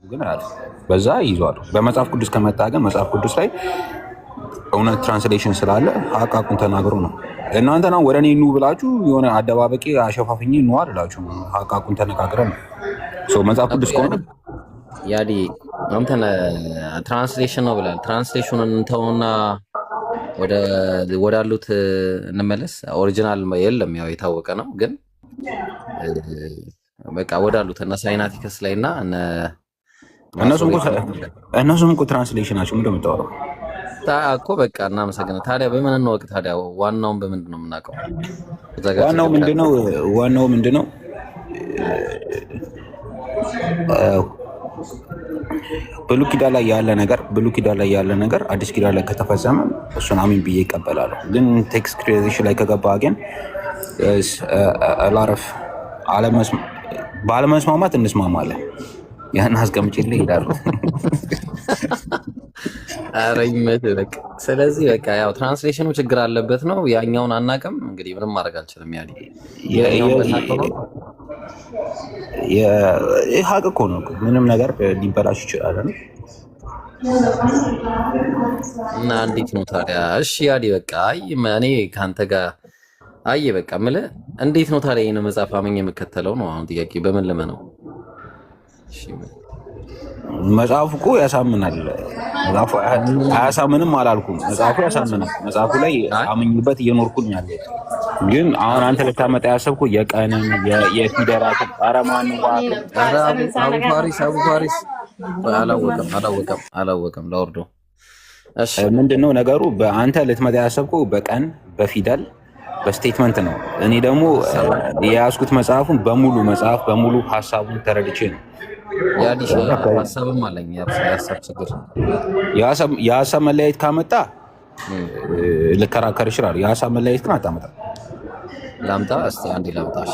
ግን አለ በዛ ይዟል። በመጽሐፍ ቅዱስ ከመጣ ግን መጽሐፍ ቅዱስ ላይ እውነት ትራንስሌሽን ስላለ ሀቃቁን ተናግሮ ነው። እናንተ ነው ወደ እኔ ኑ ብላችሁ የሆነ አደባበቂ አሸፋፍኝ ኑ አላችሁ። ሀቃቁን ተነጋግረን ነው መጽሐፍ ቅዱስ ከሆነ ያዲ አንተን ትራንስሌሽን ነው ብላል። ትራንስሌሽኑን እንተውና ወዳሉት እንመለስ። ኦሪጂናል የለም ያው የታወቀ ነው። ግን በቃ ወዳሉት እነ ሳይናቲክስ ላይ እና እነሱም እኮ ትራንስሌሽናቸው ምንድን ነው የምታወራው እኮ በቃ እናመሰግናለን። ታዲያ በምን እንወቅ? ታዲያ ዋናውን በምንድን ነው የምናውቀው? ዋናው ምንድነው? ብሉይ ኪዳን ላይ ያለ ነገር አዲስ ኪዳን ላይ ከተፈጸመ እሱን አሚን ብዬ ይቀበላሉ። ግን ቴክስት ክሪኤሽን ላይ ከገባ ግን ላረፍ ባለመስማማት እንስማማለን። ያን አስቀምጬልህ እሄዳለሁ። ኧረ ይመችህ በቃ። ስለዚህ በቃ ያው ትራንስሌሽኑ ችግር አለበት ነው። ያኛውን አናውቅም እንግዲህ ምንም ማድረግ አልችልም። ሀቅ እኮ ነው። ምንም ነገር ሊበላሽ ይችላል እና እንዴት ነው ታዲያ? እሺ ያዲ በቃ እኔ ከአንተ ጋር በቃ የምልህ እንዴት ነው ታዲያ ይህን መጽሐፍ አምኜ የምከተለው ነው አሁን ጥያቄ። በምን ልመነው? መጽሐፉ እኮ ያሳምናል። መጽሐፉ አያሳምንም አላልኩም። መጽሐፉ ያሳምናል። መጽሐፉ ላይ አምኝበት እየኖርኩኝ ያለ ግን አሁን አንተ ልታመጣ ያሰብኩ የቀንን የፊደራት አረማን አቡ ፋሪስ አላወቀም ለወርዶ ምንድነው ነገሩ? በአንተ ልትመጣ ያሰብኩ በቀን በፊደል በስቴትመንት ነው። እኔ ደግሞ የያዝኩት መጽሐፉን በሙሉ ሀሳቡን ተረድቼ ነው። ሀሳብም አለኝ። የሀሳብ ችግር የሀሳብ መለያየት ካመጣ ልከራከር ይችላል። የሀሳብ መለያየት ግን አታመጣ። ላምጣ እስቲ አንዴ ላምጣሽ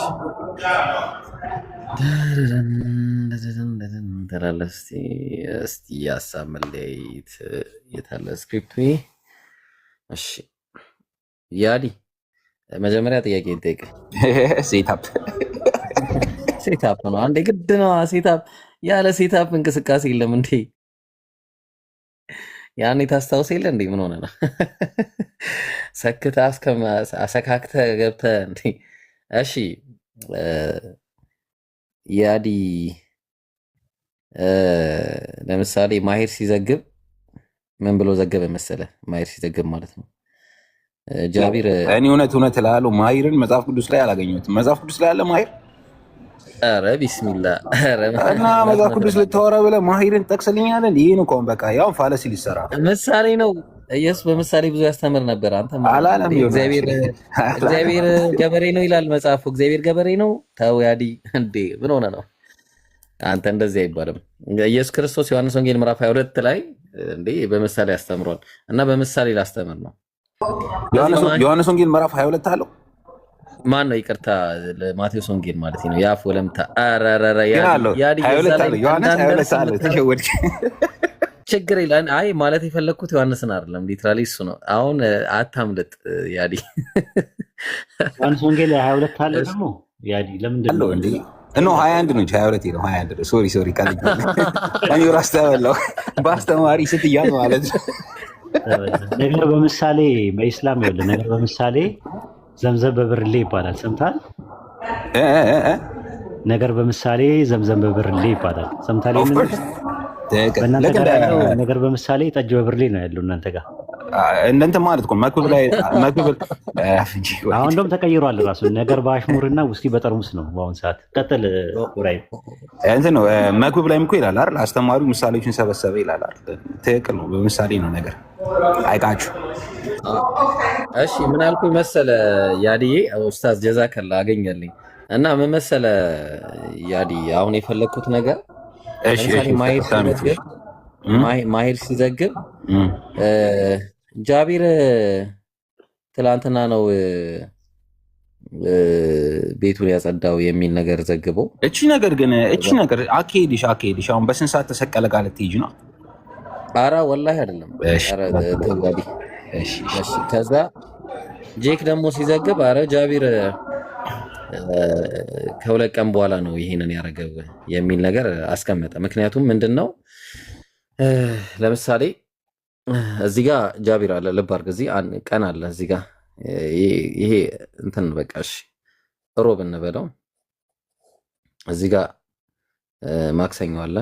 ትላለህ። እስቲ የሀሳብ መለያየት የታለ ስክሪፕቱ? እሺ ያዲ መጀመሪያ ጥያቄ እንጠይቅ። ሴታፕ ነው አንዴ ግድ ነው። ሴታፕ ያለ ሴታፕ እንቅስቃሴ የለም እንዴ? ያኔ ታስታውስ የለ እንዴ? ምን ሆነ ነው ሰክታ አሰካክተ ገብተ እንዴ? እሺ ያዲ ለምሳሌ ማሄር ሲዘግብ ምን ብሎ ዘገበ መሰለ? ማሄር ሲዘግብ ማለት ነው ጃቢር እኔ እውነት እላለሁ ማሂርን መጽሐፍ ቅዱስ ላይ አላገኘሁትም። መጽሐፍ ቅዱስ ላይ አለ ማሂር? ኧረ ቢስሚላ እና መጽሐፍ ቅዱስ ልታወራ ብለህ ማሂርን ጠቅስልኛለን? ይህን እኮ በቃ ያው ፋለሲ ሊሰራ ምሳሌ ነው። ኢየሱስ በምሳሌ ብዙ ያስተምር ነበር። አንተ እግዚአብሔር ገበሬ ነው ይላል መጽሐፉ። እግዚአብሔር ገበሬ ነው። ተው ያዲ እንዴ ምን ሆነ ነው አንተ? እንደዚህ አይባልም። ኢየሱስ ክርስቶስ ዮሐንስ ወንጌል ምዕራፍ 22 ላይ እንዴ በምሳሌ ያስተምሯል። እና በምሳሌ ላስተምር ነው። ዮሐንስ ወንጌል ምዕራፍ 22 አለው። ማን ነው? ይቅርታ ማቴዎስ ወንጌል ማለት ነው። ያፍ ወለምታ ችግር የለም። አይ ማለት የፈለግኩት ዮሐንስን አይደለም፣ ሊትራሊ እሱ ነው። አሁን አታምልጥ ያዲ። ዮሐንስ ወንጌል 22 አለ ደግሞ ያዲ። ለምንድን ነው እንዴ? እኖ 21 ነው 22 ነው 21። ሶሪ ቀልድ እኔ ራስ ተበላው በአስተማሪ ስትያ ማለት ነው። ነገር በምሳሌ በኢስላም ይኸውልህ፣ ነገር በምሳሌ ዘምዘም በብርሌ ይባላል። ሰምተሃል? ነገር በምሳሌ ዘምዘም በብርሌ ይባላል። ሰምተሃል? በእናንተ ጋር ያለው ነገር በምሳሌ ጠጅ በብርሌ ነው ያለው እናንተ ጋር። እንደንተ ማለት እኮ መክብብ ላይ አሁን እንደውም ተቀይሯል ራሱ። ነገር በአሽሙርና ውስኪ በጠርሙስ ነው በአሁን ሰዓት። ቀጥል ራይ እንትን ነው መክብብ ላይም እኮ ይላል አይደል? አስተማሪው ምሳሌዎችን ሰበሰበ ይላል አይደል? ትክክል ነው። በምሳሌ ነው ነገር አይቃችሁ። እሺ ምን አልኩኝ መሰለ ያዲዬ? ኡስታዝ ጀዛከላ አገኘልኝ። እና ምን መሰለ ያዲ አሁን የፈለግኩት ነገር ማሄር ሲዘግብ ጃቢር ትላንትና ነው ቤቱን ያጸዳው የሚል ነገር ዘግበው። እቺ ነገር አካሄድሽ አሁን በስንት ሰዓት ተሰቀለ ጋር ልትሄጂ ነው? ኧረ ወላሂ አይደለም። ከዛ ጄክ ደግሞ ሲዘግብ አረ ጃቢር ከሁለት ቀን በኋላ ነው ይሄንን ያደረገው የሚል ነገር አስቀመጠ። ምክንያቱም ምንድን ነው ለምሳሌ እዚህ ጋር ጃቢር አለ፣ ልብ አድርግ። እዚህ ቀን አለ እዚህ ጋር ይሄ እንትን በቃ እሺ ሮብ እንበለው። እዚህ ጋር ማክሰኞ አለ፣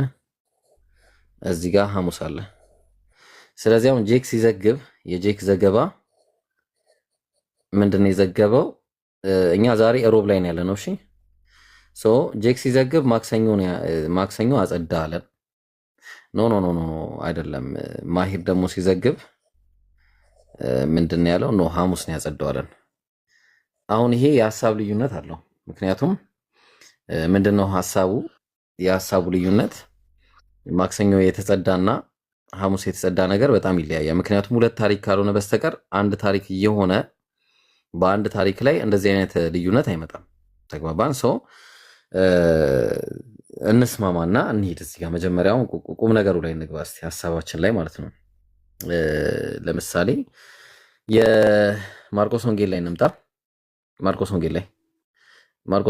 እዚህ ጋር ሐሙስ አለ። ስለዚህ አሁን ጄክ ሲዘግብ የጄክ ዘገባ ምንድን ነው የዘገበው? እኛ ዛሬ ሮብ ላይ ነው ያለ ነው። እሺ ሶ ጄክ ሲዘግብ ማክሰኞ አጸዳ አለን። ኖ ኖ ኖ ኖ አይደለም። ማሂር ደግሞ ሲዘግብ ምንድን ነው ያለው? ኖ ሐሙስ ነው ያጸዳው አለን። አሁን ይሄ የሀሳብ ልዩነት አለው። ምክንያቱም ምንድነው ሐሳቡ? የሀሳቡ ልዩነት ማክሰኞ የተጸዳና ሐሙስ የተጸዳ ነገር በጣም ይለያያል። ምክንያቱም ሁለት ታሪክ ካልሆነ በስተቀር አንድ ታሪክ እየሆነ በአንድ ታሪክ ላይ እንደዚህ አይነት ልዩነት አይመጣም። ተግባባን? ሰው እንስማማና እንሂድ። እዚህ ጋር መጀመሪያውን ቁም ነገሩ ላይ እንግባ እስቲ፣ ሀሳባችን ላይ ማለት ነው። ለምሳሌ የማርቆስ ወንጌል ላይ እንምጣ። ማርቆስ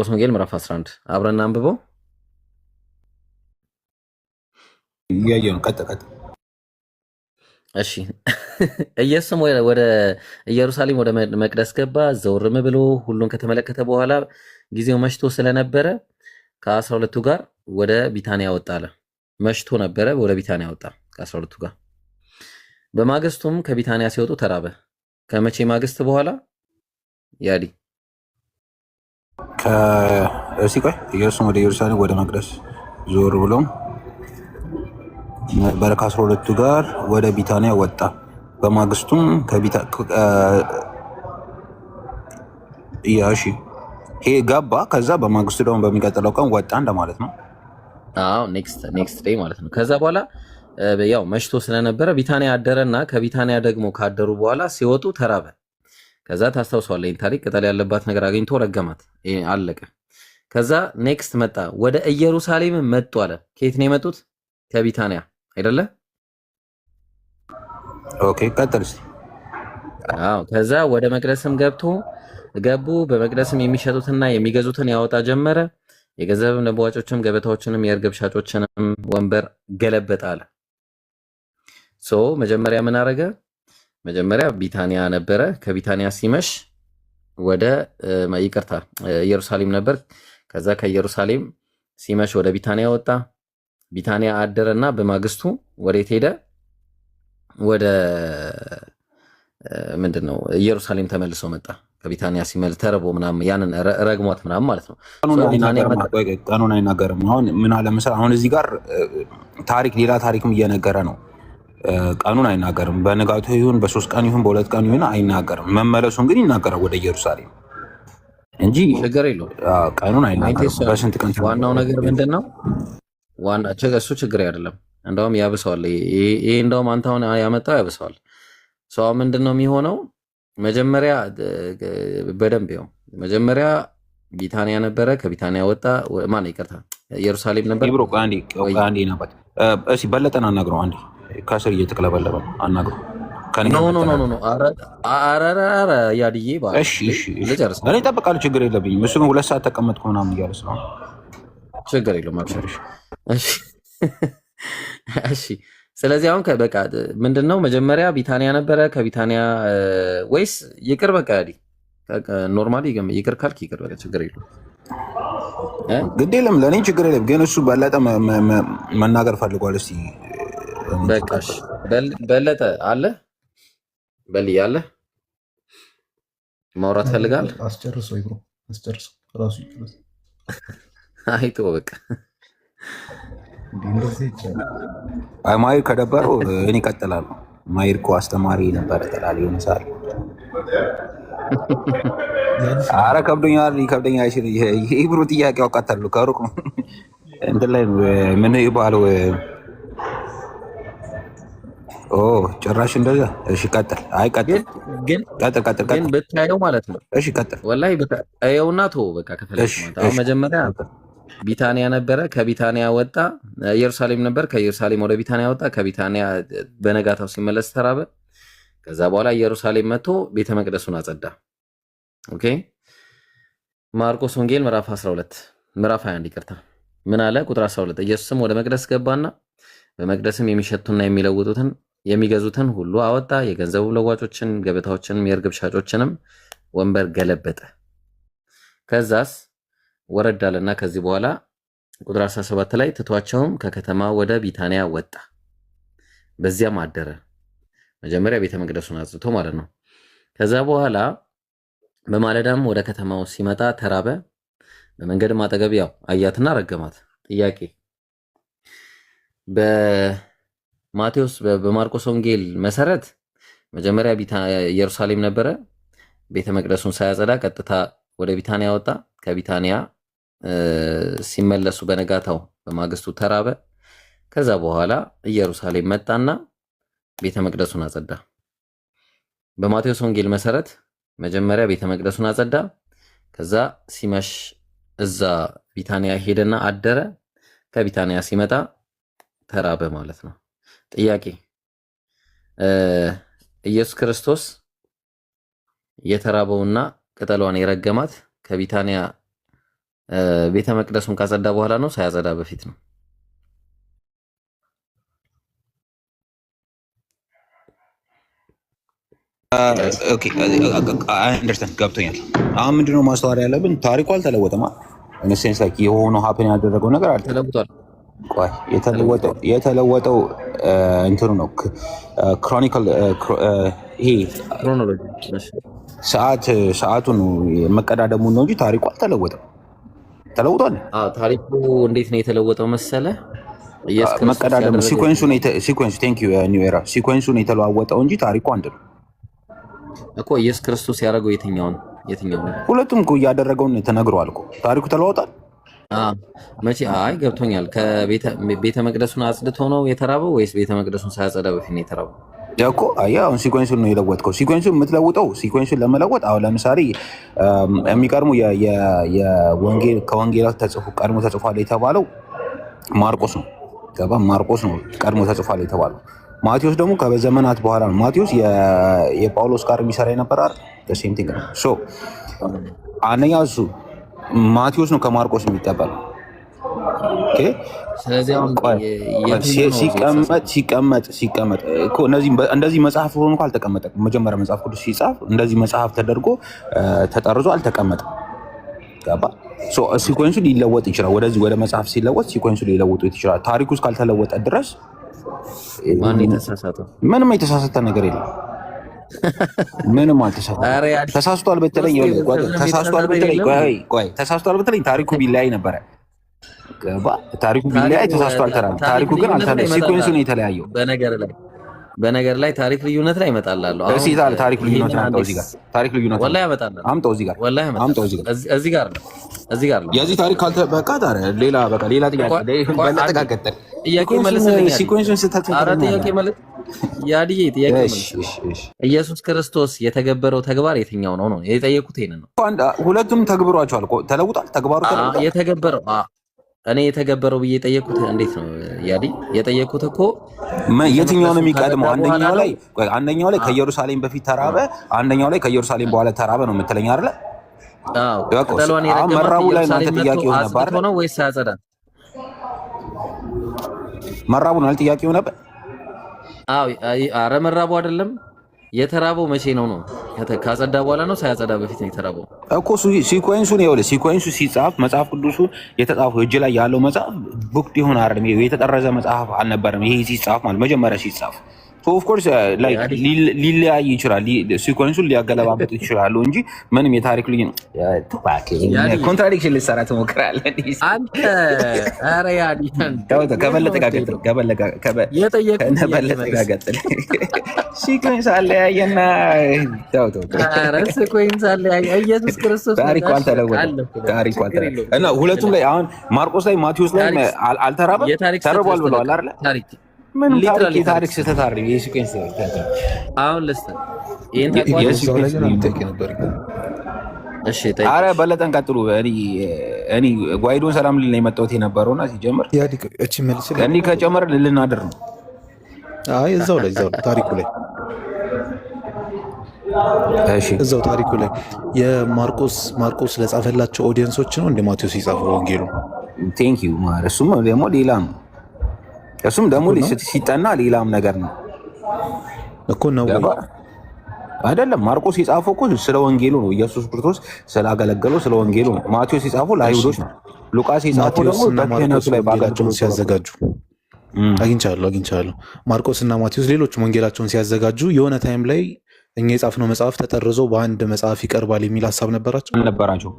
ወንጌል ምዕራፍ 11 አብረን አንብበው። እያየን ቀጥ እሺ ኢየሱስም ወደ ኢየሩሳሌም ወደ መቅደስ ገባ። ዘወርም ብሎ ሁሉን ከተመለከተ በኋላ ጊዜው መሽቶ ስለነበረ ከ12ቱ ጋር ወደ ቢታንያ ወጣ አለ። መሽቶ ነበረ፣ ወደ ቢታንያ ወጣ ከ12ቱ ጋር። በማግስቱም ከቢታንያ ሲወጡ ተራበ። ከመቼ ማግስት በኋላ ያዲ ቆይ ኢየሱስም ወደ ኢየሩሳሌም ወደ መቅደስ ዞር ብሎም ነበረ ከ12ቱ ጋር ወደ ቢታንያ ወጣ። በማግስቱም ይሄ ገባ። ከዛ በማግስቱ ደግሞ በሚቀጥለው ቀን ወጣ እንደማለት ነው። አዎ ኔክስት ዴይ ማለት ነው። ከዛ በኋላ ያው መሽቶ ስለነበረ ቢታንያ አደረና ከቢታንያ ደግሞ ካደሩ በኋላ ሲወጡ ተራበ። ከዛ ታስታውሰዋለህ ይህን ታሪክ። ቅጠል ያለባት ነገር አግኝቶ ረገማት። አለቀ። ከዛ ኔክስት መጣ። ወደ ኢየሩሳሌም መጡ አለ። ከየት ነው የመጡት? ከቢታንያ አይደለ? ኦኬ ቀጥል እስቲ። አዎ ከዛ ወደ መቅደስም ገቡ። በመቅደስም የሚሸጡትና የሚገዙትን ያወጣ ጀመረ። የገንዘብ ለዋጮችም ገበታዎችንም የእርግብ ሻጮችንም ወንበር ገለበጠ አለ። ሶ መጀመሪያ ምን አረገ? መጀመሪያ ቢታንያ ነበረ። ከቢታንያ ሲመሽ ወደ ኢየሩሳሌም ነበር። ከዛ ከኢየሩሳሌም ሲመሽ ወደ ቢታንያ ወጣ። ቢታንያ አደረና በማግስቱ ወዴት ሄደ? ወደ ምንድነው ኢየሩሳሌም ተመልሶ መጣ። ከቢታንያ ሲመል ተርቦ ምናምን ያንን ረግሟት ምናምን ማለት ነው። ቀኑን አይናገርም። አሁን ምን አለ መሰለህ፣ አሁን እዚህ ጋር ሌላ ታሪክም እየነገረ ነው። ቀኑን አይናገርም። በንጋቱ ይሁን በ3 ቀን ይሁን በ2 ቀን ይሁን አይናገርም። መመለሱን ግን ይናገራል ወደ ኢየሩሳሌም እንጂ ችግር የለውም። ቀኑን አይናገርም። በስንት ቀን? ዋናው ነገር ምንድነው? እሱ ችግር አይደለም። እንደውም ያብሰዋል። ይሄ እንደውም አንተ አሁን ያመጣው ያብሰዋል። ሰው ምንድነው የሚሆነው? መጀመሪያ በደንብ ያው መጀመሪያ ቢታንያ ነበረ። ከቢታንያ ወጣ። ማን ይቅርታ፣ ኢየሩሳሌም ነበር። ይብሮ አንዴ ነበር። እሺ በለጠን አናግረው። አንዴ ከስር እየተቀለበለበ አናግረው። ኖ አረ ያድዬ ባለ እሺ እኔ እጠብቃለሁ። ችግር የለብኝም። እሱ ግን 2 ሰዓት ተቀመጥኩ ምናምን እያለ ስለሆነ ችግር የለውም። አብሽር። እሺ ስለዚህ አሁን በቃ ምንድነው መጀመሪያ ቢታንያ ነበረ። ከቢታንያ ወይስ ይቅር በቃ ያዲ ኖርማሊ ይቅር ካልክ ይቅር በቃ ችግር የለውም። ግድ የለም ለእኔ ችግር የለም። ግን እሱ በለጠ መናገር ፈልጓል። እስኪ በቃ በለጠ አለ በልዬ አለ ማውራት ፈልጋል። አስጨርሶ ራሱ ይጨርስ። አይቶ በቃ ማይር ከደበረው እኔ እቀጥላለሁ። ማይር እኮ አስተማሪ ነበረ ተላል ይሆንሳል። አረ ይከብደኛል። የኢብሩ ጥያቄ አውቃታለሁ ከሩቅ ነው። እንትን ላይ ምን ይባለው? ጭራሽ እንደዛ። እሺ ቀጥል። አይ ቀጥል ግን ብታየው ማለት ነው። እሺ ቀጥል። ወላሂ ብታየውና ተወው በቃ ከፈለግሽ ማለት አሁን መጀመሪያ ቢታንያ ነበረ። ከቢታንያ ወጣ። ኢየሩሳሌም ነበር። ከኢየሩሳሌም ወደ ቢታንያ ወጣ። ከቢታንያ በነጋታው ሲመለስ ተራበ። ከዛ በኋላ ኢየሩሳሌም መጥቶ ቤተ መቅደሱን አጸዳ። ኦኬ ማርቆስ ወንጌል ምዕራፍ 12 ምዕራፍ 21 ይቅርታ፣ ምን አለ? ቁጥር 12 ኢየሱስም ወደ መቅደስ ገባና በመቅደስም የሚሸጡና የሚለውጡትን የሚገዙትን ሁሉ አወጣ። የገንዘቡ ለዋጮችን ገበታዎችንም የርግብ ሻጮችንም ወንበር ገለበጠ። ከዛስ ወረድ አለና ከዚህ በኋላ ቁጥር 17 ላይ ትቷቸውም ከከተማ ወደ ቢታንያ ወጣ፣ በዚያም አደረ። መጀመሪያ ቤተ መቅደሱን አጽድቶ ማለት ነው። ከዛ በኋላ በማለዳም ወደ ከተማው ሲመጣ ተራበ። በመንገድም አጠገብ ያው አያትና ረገማት። ጥያቄ በማቴዎስ በማርቆስ ወንጌል መሰረት መጀመሪያ ኢየሩሳሌም ነበረ። ቤተ መቅደሱን ሳያጸዳ ቀጥታ ወደ ቢታንያ ወጣ። ከቢታንያ ሲመለሱ በነጋታው በማግስቱ ተራበ። ከዛ በኋላ ኢየሩሳሌም መጣና ቤተ መቅደሱን አጸዳ። በማቴዎስ ወንጌል መሰረት መጀመሪያ ቤተ መቅደሱን አጸዳ። ከዛ ሲመሽ እዛ ቢታንያ ሄደና አደረ። ከቢታንያ ሲመጣ ተራበ ማለት ነው። ጥያቄ ኢየሱስ ክርስቶስ የተራበውና ቅጠሏን የረገማት ከቢታንያ ቤተ መቅደሱን ካጸዳ በኋላ ነው ሳያጸዳ በፊት ነው? ኦኬ አንደርስታንድ ገብቶኛል። አሁን ምንድነው ማስተዋል ያለብን? ታሪኩ አልተለወጠም። ሴንስ ላይ የሆነው ሀፕን ያደረገው ነገር ተለውጧል። ቆይ የተለወጠው እንትኑ ነው ክሮኒካል ይሄ ክሮኖሎጂ ሰዓቱን መቀዳደሙ ነው እንጂ ታሪኩ አልተለወጠም። ተለውጧል። ታሪኩ እንዴት ነው የተለወጠው መሰለ? መቀዳደሙ ሲኮንሱ ቴንክ ዩ ኒው ኤራ ሲኮንሱን የተለዋወጠው እንጂ ታሪኩ አንድ ነው እኮ። ኢየሱስ ክርስቶስ ያደረገው የትኛው ነው? ሁለቱም እኮ እያደረገውን ተነግሯል እኮ። ታሪኩ ተለዋውጧል። መቼ? አይ ገብቶኛል። ከቤተ መቅደሱን አጽድቶ ነው የተራበው ወይስ ቤተ መቅደሱን ሳያጸዳ በፊት ነው የተራበው? እኮ አሁን ሲኮንሱን ነው የለወጥከው። ሲኮንሱን የምትለውጠው ሲኮንሱን ለመለወጥ አሁን ለምሳሌ የሚቀድሙ ከወንጌላት ቀድሞ ተጽፏል የተባለው ማርቆስ ነው። ማርቆስ ነው ቀድሞ ተጽፏል የተባለው። ማቴዎስ ደግሞ ከዘመናት በኋላ ነው። ማቴዎስ የጳውሎስ ጋር የሚሰራ የነበረ ሴም ቲንግ ነው። አንደኛ እሱ ማቴዎስ ነው ከማርቆስ የሚቀበለው። ሲቀመጥ እንደዚህ መጽሐፍ ሆኖ አልተቀመጠም። መጀመሪያ መጽሐፍ ቅዱስ ሲጻፍ እንደዚህ መጽሐፍ ተደርጎ ተጠርዞ አልተቀመጠም። ገባ? ሲኮንሱ ሊለወጥ ይችላል። ወደዚህ ወደ መጽሐፍ ሲለወጥ ሲኮንሱ ሊለወጡ ይችላል። ታሪኩ እስካልተለወጠ ድረስ ምንም የተሳሳተ ነገር የለም። ምንም አልተሳሳተም። ተሳስቷል በተለይ ታሪኩ ቢለያይ ነበረ። ታሪኩ ቢለያይ ተሳስቷል። ታሪኩ ግን ሲኮንሱ ነው የተለያየው። በነገር ላይ ታሪክ ልዩነት ላይ እመጣላለሁ። ታሪክ ልዩነት አምጣው እዚህ ጋር። ታሪክ ልዩነት ወላሂ እመጣላለሁ። አምጣው እዚህ ጋር። አምጣው እዚህ ጋር ነው። የዚህ ታሪክ ካልተበቃ ታዲያ ሌላ ጥያቄ በለጠቃቀጠል ጥያቄ መልስልኝ። ሲኮንሱን ስተት ጥያቄ መልስ ያድዬ ጥያቄ መልስ። ኢየሱስ ክርስቶስ የተገበረው ተግባር የትኛው ነው የጠየቁት? ይሄንን ነው። ሁለቱም ተግብሯቸዋል። ተለውጧል። ተግባሩ ተለውጧል። የተገበረው እኔ የተገበረው ብዬ የጠየቁት እንዴት ነው ያዲ? የጠየቁት እኮ የትኛው ነው የሚቀድመው? አንደኛው ላይ ከኢየሩሳሌም በፊት ተራበ፣ አንደኛው ላይ ከኢየሩሳሌም በኋላ ተራበ ነው የምትለኝ አይደለ? መራቡ ላይ እናንተ ጥያቄው ነበር ነው ወይስ አያጸዳ? መራቡ ነው ጥያቄው ነበር። አረ መራቡ አይደለም። የተራበው መቼ ነው? ካጸዳ በኋላ ነው ሳያጸዳ በፊት ነው የተራበው እኮ። ሲኮንሱን ይኸውልህ፣ ሲኮንሱ ሲጻፍ መጽሐፍ ቅዱሱ የተጻፈው እጅ ላይ ያለው መጽሐፍ ቡክድ ይሆን አይደለም፣ የተጠረዘ መጽሐፍ አልነበረም። ይሄ ሲጻፍ ማለት መጀመሪያ ሲጻፍ ኦፍ ኮርስ ሊለያይ ይችላል። ሲኮንሱን ሊያገለባበጡ ይችላሉ እንጂ ምንም የታሪክ ልዩ ኮንትራዲክሽን ልትሰራ ትሞክራለህ አንተ። ኧረ ያዲ ከበለጠ ጋር ቀጥል። ሲኮንስ አለያየና ሲኮንስ አለያየ ኢየሱስ ክርስቶስ ታሪኩ አልተለወጠም። እና ሁለቱም ላይ አሁን ማርቆስ ላይ ማቴዎስ ላይ አልተራበም፣ ተርቧል ብለዋል አይደለ? ምንም ታሪክ ስህተት አይደለም። የሲኮንስ አሁን ለስተ አረ በለጠን ቀጥሉ። እኔ ጓይዶን ሰላም ልል ነው የመጣሁት የነበረውና ሲጀምር እኔ ከጨመር ልናድር ነው። እዛው ላይ ታሪኩ ላይ እሺ እዛው ታሪኩ ላይ ማርቆስ ለጻፈላቸው ኦዲየንሶች ነው እንደ ማቴዎስ የጻፈው ወንጌሉ። ቴንክ ዩ ማለት እሱም ደግሞ ሌላ ነው። እሱም ደግሞ ሲጠና ሌላም ነገር ነው እኮ ነው አይደለም። ማርቆስ የጻፈው እኮ ስለ ወንጌሉ ነው። ኢየሱስ ክርስቶስ ስላገለገለው ስለ ወንጌሉ ነው። ማቴዎስ የጻፈው ለአይሁዶች ነው። ሉቃስ የጻፈው ደግሞ በክህነቱ ላይ ወንጌላቸውን ሲያዘጋጁ አግኝቻለሁ። ማርቆስ እና ማቴዎስ ሌሎች ወንጌላቸውን ሲያዘጋጁ የሆነ ታይም ላይ እኛ የጻፍነው መጽሐፍ ተጠርዞ በአንድ መጽሐፍ ይቀርባል የሚል ሀሳብ ነበራቸው።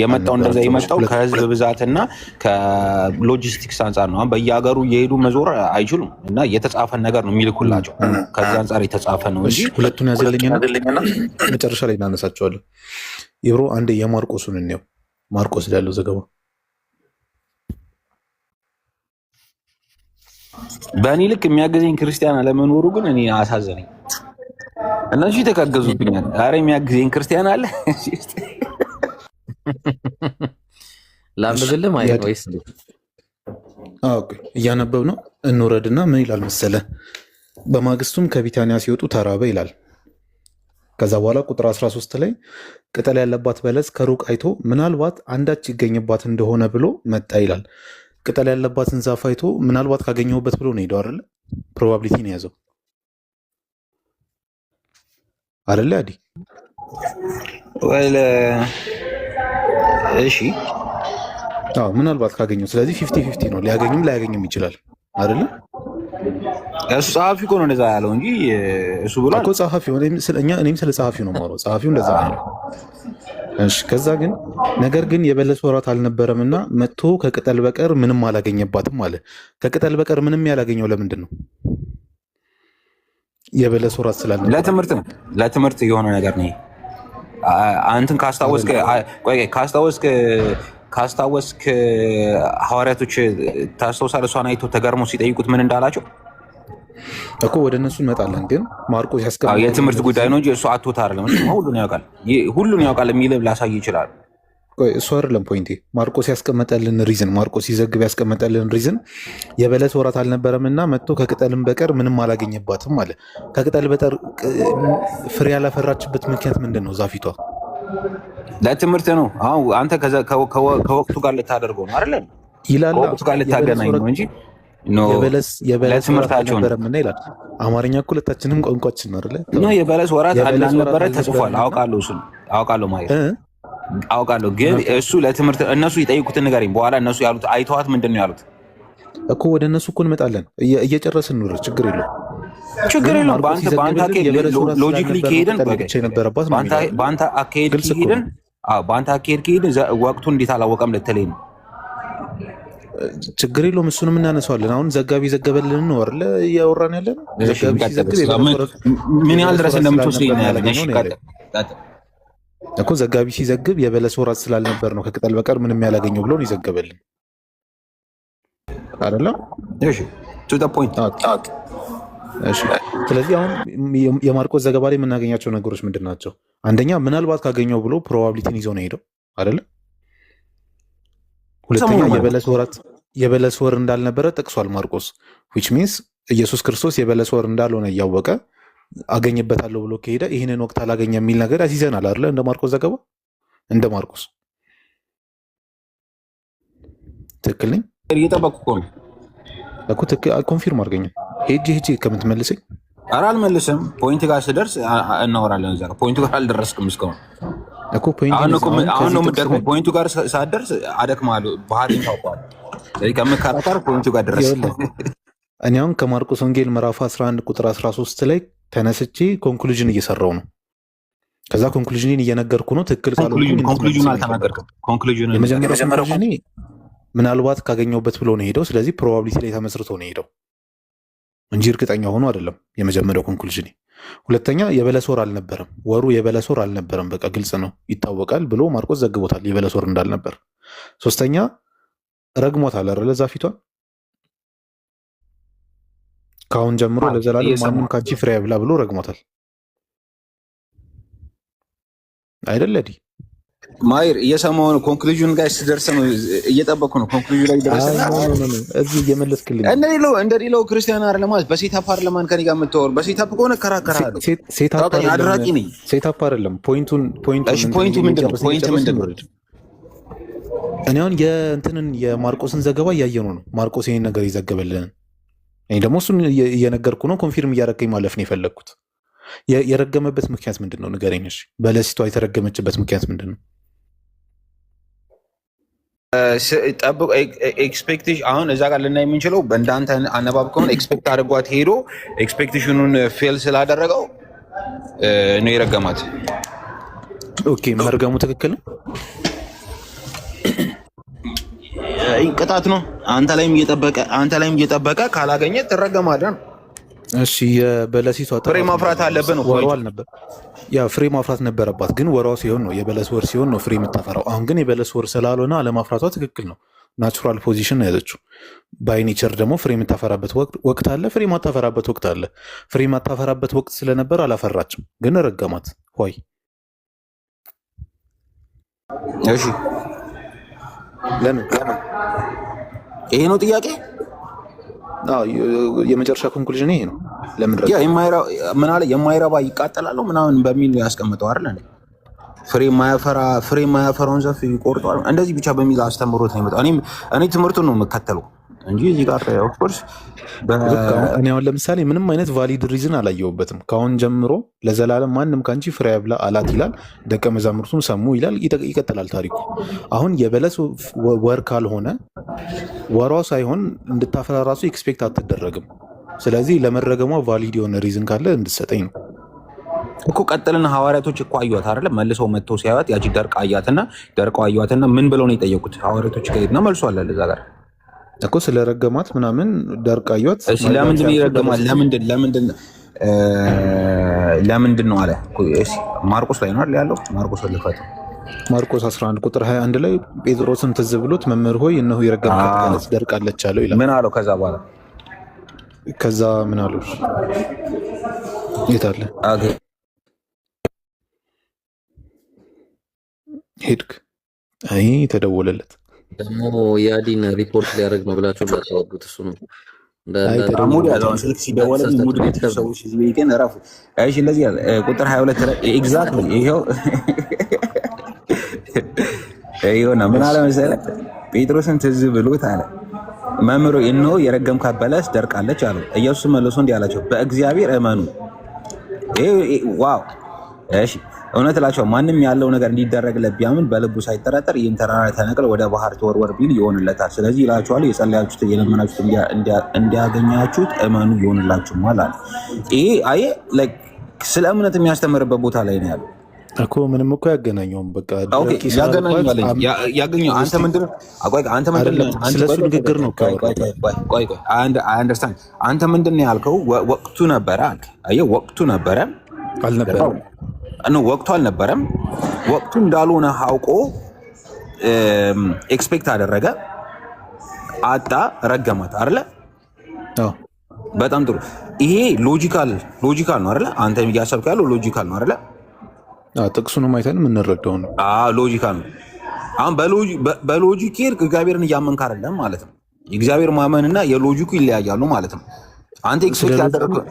የመጣው እንደዛ የመጣው ከህዝብ ብዛትና ከሎጂስቲክስ አንጻር ነው። በየሀገሩ እየሄዱ መዞር አይችሉም እና የተጻፈን ነገር ነው የሚልኩላቸው። ከዚህ አንጻር የተጻፈ ነው እንጂ ሁለቱን ያዘልኝና መጨረሻ ላይ እናነሳቸዋለን። ይብሮ አንዴ የማርቆሱን እንየው። ማርቆስ ላይ ያለው ዘገባ በእኔ ልክ የሚያገዘኝ ክርስቲያን አለመኖሩ ግን እኔ አሳዘነኝ። እነሱ ተካገዙብኛል። ኧረ የሚያግዘኝ ክርስቲያን አለ። ላምብልህ ማለት ወይስ እያነበብ ነው? እንውረድና ምን ይላል መሰለ? በማግስቱም ከቢታንያ ሲወጡ ተራበ ይላል። ከዛ በኋላ ቁጥር 13 ላይ ቅጠል ያለባት በለስ ከሩቅ አይቶ ምናልባት አንዳች ይገኝባት እንደሆነ ብሎ መጣ ይላል። ቅጠል ያለባትን ዛፍ አይቶ ምናልባት ካገኘሁበት ብሎ ነው ሄደው አይደለ? ፕሮባቢሊቲ ነው የያዘው አይደለ? አዲ እሺ ምናልባት ካገኘው፣ ስለዚህ 50-50 ነው። ሊያገኝም ላያገኝም ይችላል አይደለ? እሱ ጸሐፊ እኮ ነው እንደዛ ያለው እንጂ እሱ ብሏል እኮ ጸሐፊው። እኔም ስለ ጸሐፊው ነው የማወራው። ጸሐፊው እንደዛ ነው። እሺ ከዛ ግን ነገር ግን የበለስ ወራት አልነበረምና መጥቶ ከቅጠል በቀር ምንም አላገኘባትም አለ። ከቅጠል በቀር ምንም ያላገኘው ለምንድን ነው? የበለስ ወራት ስላልነበረ። ለትምህርት የሆነ ነገር ነው። አንተን ካስታወስክ ሐዋርያቶች ታስታውሳለህ? እሷን አይቶ ተገርሞ ሲጠይቁት ምን እንዳላቸው እኮ ወደ እነሱ እንመጣለን። ግን ማርቆስ ያስቀምጣል። የትምህርት ጉዳይ ነው እንጂ እሱ አቶት አይደለም። ሁሉን ያውቃል የሚል ላሳይ ይችላል። እሱ አይደለም ፖይንቴ። ማርቆስ ያስቀመጠልን ሪዝን፣ ማርቆስ ሲዘግብ ያስቀመጠልን ሪዝን የበለስ ወራት አልነበረምና መጥቶ ከቅጠልም በቀር ምንም አላገኘባትም አለ። ከቅጠል በቀር ፍሬ ያላፈራችበት ምክንያት ምንድን ነው? ዛፊቷ ለትምህርት ነው። አሁን አንተ ከወቅቱ ጋር ልታደርገው ነው አይደለ? ይላል። ከወቅቱ ጋር ልታገናኝ ነው እንጂ የበለስ ወራት አልነበረምና ይላል። አማርኛ እኮ ሁለታችንም ቋንቋችን ነው አይደለ? የበለስ ወራት አልነበረ ተጽፏል። አውቃለሁ ማለት አውቃለሁ። ግን እሱ ለትምህርት እነሱ ይጠይቁትን ንገረኝ። በኋላ እነሱ ያሉት አይተዋት ምንድን ነው ያሉት እኮ ወደ እነሱ እኮ እንመጣለን። እየጨረስን ኑር። ችግር የለውም። በአንተ አካሄድ ሎጂክሊ ከሄድን በአንተ አካሄድ ከሄድን ወቅቱ እንዴት አላወቀም ልትለኝ ነው? ችግር የለውም። እሱንም እናነሳዋለን። አሁን ዘጋቢ ዘገበልን ነው አይደለ እያወራን ያለ ነው። ምን ያህል ድረስ እንደምትወስደኝ ያለን እኮ ዘጋቢ ሲዘግብ የበለስ ወራት ስላልነበር ነው ከቅጠል በቀር ምንም ያላገኘው ብሎ ነው ይዘገበልን አይደለም? ስለዚህ አሁን የማርቆስ ዘገባ ላይ የምናገኛቸው ነገሮች ምንድን ናቸው? አንደኛ ምናልባት ካገኘው ብሎ ፕሮባቢሊቲን ይዞ ነው ሄደው አይደለም? ሁለተኛ የበለስ ወር እንዳልነበረ ጠቅሷል ማርቆስ። ዊች ሚንስ ኢየሱስ ክርስቶስ የበለስ ወር እንዳልሆነ እያወቀ አገኝበታለሁ ብሎ ከሄደ ይህንን ወቅት አላገኘ የሚል ነገር ያስይዘናል አይደለ? እንደ ማርቆስ ዘገባ እንደ ማርቆስ ትክክል ነኝ? እየጠበቅኩ ነው እኮ ኮንፊርም አድርገኝ። ሄጄ ከምትመልሰኝ ኧረ አልመልስም። ፖይንት ጋር ስደርስ እናወራለን። እዛ ፖይንቱ ጋር አልደረስክም እስካሁን እኮ አሁን ነው የምትደክመው። ፖይንቱ ጋር ሳትደርስ አደክማለሁ። ባህሪን ታውቀዋለህ። ስለዚህ ከምከራከር ፖይንቱ ጋር ድረስ። እኔ አሁን ከማርቆስ ወንጌል ምዕራፍ 11 ቁጥር 13 ላይ ተነስቼ ኮንክሉዥን እየሰራው ነው። ከዛ ኮንክሉዥንን እየነገርኩ ነው። ትክክል ኮንክሉዥን አልተናገርክም። የመጀመሪያው ኮንክሉዥን ምናልባት ካገኘሁበት ብሎ ነው ሄደው። ስለዚህ ፕሮባቢሊቲ ላይ ተመስርቶ ነው ሄደው እንጂ እርግጠኛ ሆኖ አይደለም። የመጀመሪያው ኮንክሉዥን። ሁለተኛ የበለስ ወር አልነበረም፣ ወሩ የበለስ ወር አልነበረም፣ በቃ ግልጽ ነው ይታወቃል ብሎ ማርቆስ ዘግቦታል የበለስ ወር እንዳልነበር። ሶስተኛ ረግሞታል አይደለ? ዛፊቷን ከአሁን ጀምሮ ለዘላለም ማንም ካንቺ ፍሬ አይብላ ብሎ ረግሞታል አይደለ? ማይር እየሰማሁ ነው። ኮንክሉዥን ጋር ስትደርስ ነው እየጠበኩ ነው። ኮንክሉዥን ላይ ደረሰና እዚህ እየመለስክልኝ እንደሌላው ክርስቲያን አይደለም ማለት በሴታፕ ፓርላማን ከኔ ጋር የምታወር በሴታፕ ከሆነ ከራከራለሁ። አድራቂ ነኝ። ሴታፕ አይደለም። ፖይንቱ ምንድን ነው? እኔ አሁን የእንትንን የማርቆስን ዘገባ እያየኑ ነው። ማርቆስ ይሄን ነገር ይዘገበልን። እኔ ደግሞ እሱን እየነገርኩ ነው። ኮንፊርም እያደረገኝ ማለፍ ነው የፈለግኩት። የረገመበት ምክንያት ምንድን ነው ንገረኝ። እሺ በለሲቷ የተረገመችበት ምክንያት ምንድን ነው? ኤክስፔክቴሽን አሁን እዛ ጋር ልናይ የምንችለው በእንዳንተ አነባብ ከሆነ ኤክስፔክት አድርጓት ሄዶ ኤክስፔክቴሽኑን ፌል ስላደረገው ነው የረገማት። ኦኬ መርገሙ ትክክል ነው። ቅጣት ነው። አንተ ላይም እየጠበቀ ካላገኘ ትረገማለህ ነው። እሺ የበለሲቷ ፍሬ ማፍራት አለብን ነው። ወሯ አልነበር? ያ ፍሬ ማፍራት ነበረባት፣ ግን ወሯ ሲሆን ነው የበለስ ወር ሲሆን ነው ፍሬ የምታፈራው። አሁን ግን የበለስ ወር ስላልሆነ አለማፍራቷ ትክክል ነው። ናቹራል ፖዚሽን ነው ያዘችው። ባይ ኔቸር ደግሞ ፍሬ የምታፈራበት ወቅት አለ፣ ፍሬ የማታፈራበት ወቅት አለ። ፍሬ የማታፈራበት ወቅት ስለነበር አላፈራችም፣ ግን ረገማት። ሆይ እሺ ለምን ይሄ ነው ጥያቄ? የመጨረሻ ኮንክሉዥን ይሄ ነው። ለምን ምን አለ የማይረባ ይቃጠላሉ ምናምን በሚል ያስቀምጠው አይደል? ፍሬ የማያፈራውን ዛፍ ይቆርጧል እንደዚህ ብቻ በሚል አስተምሮት ነው የመጣው። እኔ ትምህርቱን ነው የምከተለው እንጂ እዚህ ጋር ኦፍ ኮርስ እኔ አሁን ለምሳሌ ምንም አይነት ቫሊድ ሪዝን አላየሁበትም። ከአሁን ጀምሮ ለዘላለም ማንም ከአንቺ ፍሬ ያብላ አላት ይላል። ደቀ መዛሙርቱም ሰሙ ይላል። ይቀጥላል ታሪኩ። አሁን የበለስ ወር ካልሆነ ወሯ ሳይሆን እንድታፈራ ራሱ ኤክስፔክት አትደረግም። ስለዚህ ለመረገሟ ቫሊድ የሆነ ሪዝን ካለ እንድትሰጠኝ ነው እኮ። ቀጥልና ሐዋርያቶች እኮ አዩት አይደለ? መልሰው መጥተው ሲያዩት ያቺ ደርቀው አዩዋትና ምን ብለው ነው የጠየቁት? ሐዋርያቶች ከሄድና መልሶ አለ እዛ ጋር እኮ ስለረገማት ምናምን ደርቅ አዩት። ለምንድን ነው ይረገማል? ለምንድን ነው አለ? ማርቆስ ላይ ነው አይደል ያለው? ማርቆስ 11 ቁጥር 21 ላይ ጴጥሮስን ትዝ ብሎት መምህር ሆይ እነሆ የረገምካት በለስ ደርቃለች አለው ይላል። ምን አለው? ከዛ ምን አለው? የት አለ? ሄድክ? አይ ተደወለለት ደግሞ የአዲን ሪፖርት ሊያደርግ ነው ብላችሁ እንዳታወዱት። እሱ ነው ሙድ ያለውን ስልክ ሲደወልብኝ ሙድ ሰዎች ቤቴን እረፉ። እሺ እንደዚህ ያለ ቁጥር 22 ላይ ኤግዛክትሊ ይኸውና ምን አለ መሰለህ? ጴጥሮስን ትዝ ብሎት አለ መምህሩ እነሆ የረገምካት በለስ ደርቃለች አለ። ኢየሱስ መልሶ እንዲህ አላቸው በእግዚአብሔር እመኑ። ዋው እሺ እውነት እላቸዋለሁ ማንም ያለው ነገር እንዲደረግለት ቢያምን በልቡ ሳይጠራጠር ይህን ተራራ ተነቅል ወደ ባህር ተወርወር ቢል ይሆንለታል። ስለዚህ እላችኋለሁ የጸለያችሁት የለመናችሁት እንዲያገኛችሁት እመኑ ይሆንላችሁማል አለ። ይሄ አየህ ስለ እምነት የሚያስተምርበት ቦታ ላይ ነው ያለው እኮ። ምንም እኮ ያገናኘውም በቃ ያገኘው አንተ ምንድን ስለሱ ንግግር ነው። አንደርስታንድ አንተ ምንድን ነው ያልከው? ወቅቱ ነበረ አልክ። አየህ ወቅቱ ነበረ አልነበረም? ወቅቱ አልነበረም። ወቅቱ እንዳልሆነ አውቆ ኤክስፔክት አደረገ፣ አጣ፣ ረገማት አይደለ? በጣም ጥሩ። ይሄ ሎጂካል ነው አይደለ? አንተ እያሰብክ ያለው ሎጂካል ነው አይደለ? ጥቅሱንም አይተን የምንረዳው ነው። ሎጂካል ነው። አሁን በሎጂክ እግዚአብሔርን እያመንክ አይደለም ማለት ነው። የእግዚአብሔር ማመንና የሎጂኩ ይለያያሉ ማለት ነው። አንተ ኤክስፔክት ያደረግከው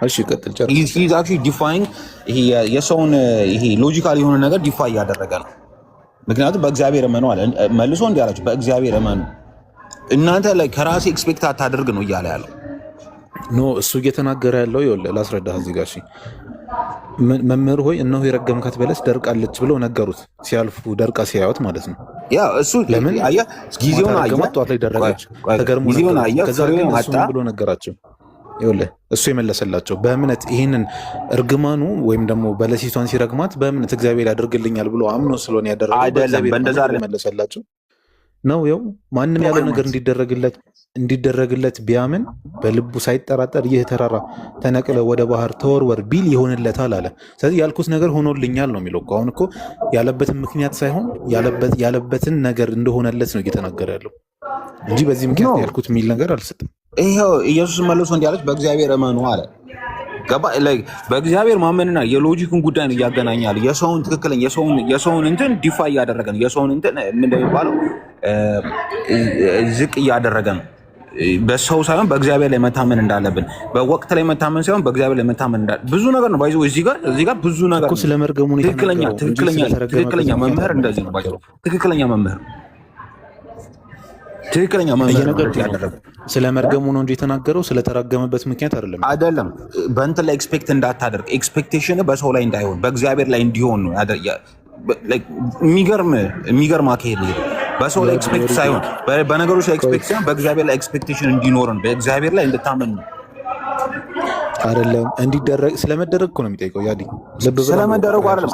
እሺ ቀጥል ጨርስ። he's actually defying የሰውን ይሄ ሎጂካል የሆነ ነገር ዲፋይ እያደረገ ነው። ምክንያቱም በእግዚአብሔር እመኑ አለ። መልሶ እንዲህ አላቸው በእግዚአብሔር እመኑ። እናንተ ላይ ከራሴ ኤክስፔክት አታደርግ ነው እያለ ያለው። ኖ እሱ እየተናገረ ያለው ይኸውልህ ላስረዳህ እዚህ ጋር። እሺ መምህር ሆይ እነሆ የረገምካት በለስ ደርቃለች ብለው ነገሩት። ሲያልፉ ደርቃ ሲያዩት ማለት ነው። ያ እሱ ለምን አየህ? ጊዜውን አየህ፣ ጠዋት ላይ ደረቀች። ተገርሞ ጊዜውን አየህ። ከዛ ግን እሱ ብሎ ነገራቸው። ይኸውልህ እሱ የመለሰላቸው በእምነት ይህንን እርግማኑ ወይም ደግሞ በለሲቷን ሲረግማት በእምነት እግዚአብሔር ያደርግልኛል ብሎ አምኖ ስለሆነ ያደረገው መለሰላቸው ነው። ያው ማንም ያለው ነገር እንዲደረግለት ቢያምን በልቡ ሳይጠራጠር ይህ ተራራ ተነቅለ ወደ ባህር ተወርወር ቢል ይሆንለታል አለ። ስለዚህ ያልኩት ነገር ሆኖልኛል ነው የሚለው። አሁን እኮ ያለበትን ምክንያት ሳይሆን ያለበትን ነገር እንደሆነለት ነው እየተናገረ ያለው እንጂ በዚህ ምክንያት ያልኩት የሚል ነገር አልሰጥም። ይኸው ኢየሱስ መልሶ እንዲህ አለች በእግዚአብሔር እመኑ አለ። ገባ በእግዚአብሔር ማመንና የሎጂክን ጉዳይ ነው እያገናኛል። የሰውን ትክክለኛ የሰውን እንትን ዲፋ እያደረገ ነው። የሰውን እንትን ምን እንደሚባለው ዝቅ እያደረገ ነው። በሰው ሳይሆን በእግዚአብሔር ላይ መታመን እንዳለብን፣ በወቅት ላይ መታመን ሳይሆን በእግዚአብሔር ላይ መታመን ብዙ ነገር ነው። ባይዘው እዚህ ጋር ብዙ ነገር ነው። ስለመርገሙ ነው ትክክለኛ መምህር እንደዚህ ነው። ባይዘው ትክክለኛ መምህር ያደረገው ስለመርገሙ ነው እንጂ የተናገረው ስለተራገመበት ምክንያት አይደለም። በእንትን ላይ ኤክስፔክት እንዳታደርግ፣ ኤክስፔክቴሽን በሰው ላይ እንዳይሆን በእግዚአብሔር ላይ እንዲሆን ነው። የሚገርም አካሄድ ነው። በሰው ላይ ኤክስፔክት ሳይሆን በነገሮች ላይ ኤክስፔክት ሳይሆን በእግዚአብሔር ላይ ኤክስፔክቴሽን እንዲኖርን በእግዚአብሔር ላይ እንድታመን ነው። አይደለም እንዲደረግ ስለመደረግ እኮ ነው የሚጠይቀው። ያዲ ስለመደረጉ አይደለም።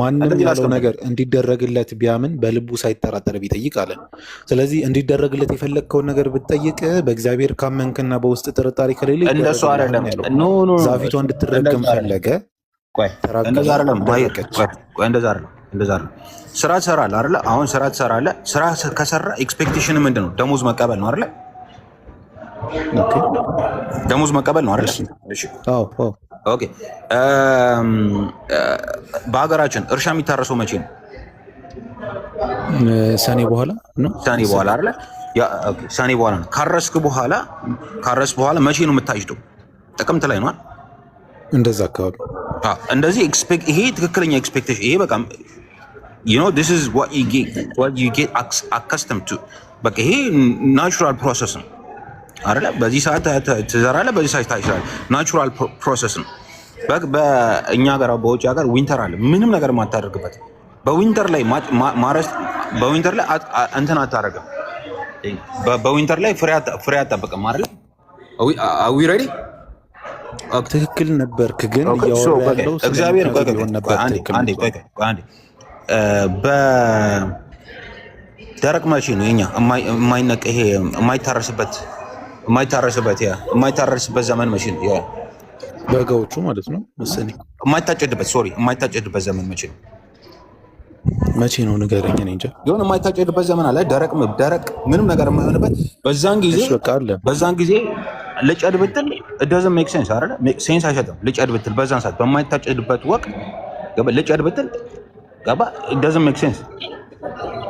ማንም ያለው ነገር እንዲደረግለት ቢያምን በልቡ ሳይጠራጠር ቢጠይቅ አለ። ስለዚህ እንዲደረግለት የፈለግከውን ነገር ብትጠይቅ በእግዚአብሔር ካመንክና በውስጥ ጥርጣሬ ከሌለ እንደሱ አይደለም። ዛፊቷ እንድትረገም ፈለገ። እንደዛ አይደለም። ስራ ትሰራለህ አይደለ? አሁን ስራ ትሰራለህ። ስራ ከሰራ ኤክስፔክቴሽን ምንድን ነው? ደሞዝ መቀበል ነው አይደለ? ደሞዝ መቀበል ነው አይደል? ኦኬ። በሀገራችን እርሻ የሚታረሰው መቼ ነው? ሰኔ በኋላ ነው። ሰኔ በኋላ አይደል? ሰኔ በኋላ ነው። ካረስክ በኋላ መቼ ነው የምታጭደው? ጥቅምት ላይ ነው አይደል? እንደዛ አካባቢ። እንደዚህ ይሄ ትክክለኛ ኤክስፔክቴሽን። ይሄ በቃ this is what you get accustomed to። በቃ ይሄ ናቹራል ፕሮሰስ ነው አይደለ? በዚህ ሰዓት ትዘራለህ፣ በዚህ ሰዓት ታጭዳለህ። ናቹራል ፕሮሰስ ነው። በእኛ ሀገር በውጭ ሀገር ዊንተር አለ፣ ምንም ነገር የማታደርግበት። በዊንተር ላይ ማረስ፣ በዊንተር ላይ እንትን አታደርግም። በዊንተር ላይ ፍሬ አጠብቅም አይደለ? አዊ ሬዲ ትክክል ነበርክ፣ ግን ያለው እግዚአብሔር በደረቅ መቼ ነው የኛ የማይነቅ ይሄ የማይታረስበት ዘመን መቼ ነው? በጋዎቹ ማለት ነው መሰለኝ። የማይታጨድበት ዘመን መቼ ነው? መቼ ነው ንገረኝ። እኔ እንጃ። የሆነ የማይታጨድበት ዘመን አለ። ደረቅ ምንም ነገር የማይሆንበት በዛን ጊዜ ልጨድ ብትል it doesn't make sense አይደለ? ሴንስ አይሰጥም። ልጨድ ብትል በዛን ሰዓት በማይታጨድበት ወቅት ልጨድ ብትል ገባ it doesn't make sense።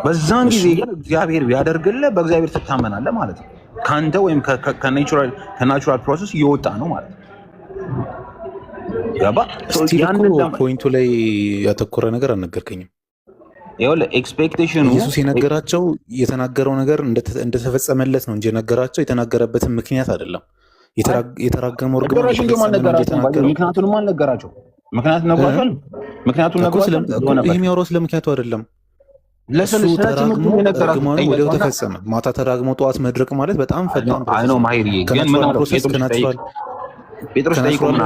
በዛን ጊዜ ግን እግዚአብሔር ቢያደርግልህ በእግዚአብሔር ትታመናለህ ማለት ነው። ካንተ ወይም ከናቹራል ፕሮሰስ እየወጣ ነው ማለት ነው። ገባ? ፖይንቱ ላይ ያተኮረ ነገር አልነገርከኝም። ይኸውልህ ኤክስፔክቴሽኑ ኢየሱስ የነገራቸው የተናገረው ነገር እንደተፈጸመለት ነው እንጂ የነገራቸው የተናገረበትን ምክንያት አይደለም። የተራገመው እርግማን ምክንያቱንም አልነገራቸው። ምክንያቱም ይህ የሚያወራው ስለ ምክንያቱ አይደለም። እሱ ተራግሞ እርግማኑ ወዲያው ተፈጸመ። ማታ ተራግሞ ጠዋት መድረቅ ማለት በጣም ፈጣን ፕሮሰስ ከናቹራል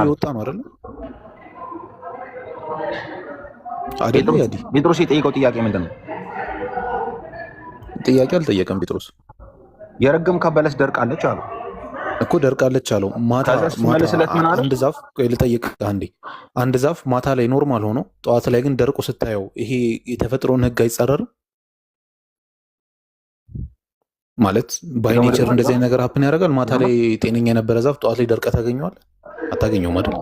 የወጣ ነው አይደል? ጴጥሮስ የጠየቀው ጥያቄ ምንድን ነው? ጥያቄ አልጠየቀም ጴጥሮስ። የረገምካት በለስ ደርቃለች አሉ እኮ። ደርቃለች አለው። ማታ አንድ ዛፍ ልጠይቅ አንዴ። አንድ ዛፍ ማታ ላይ ኖርማል ሆኖ ጠዋት ላይ ግን ደርቆ ስታየው ይሄ የተፈጥሮን ሕግ አይጻረርም ማለት? ባይ ኔቸር እንደዚህ ነገር ሀፕን ያደርጋል። ማታ ላይ ጤነኛ የነበረ ዛፍ ጠዋት ላይ ደርቀ ታገኘዋል? አታገኘውም አይደል?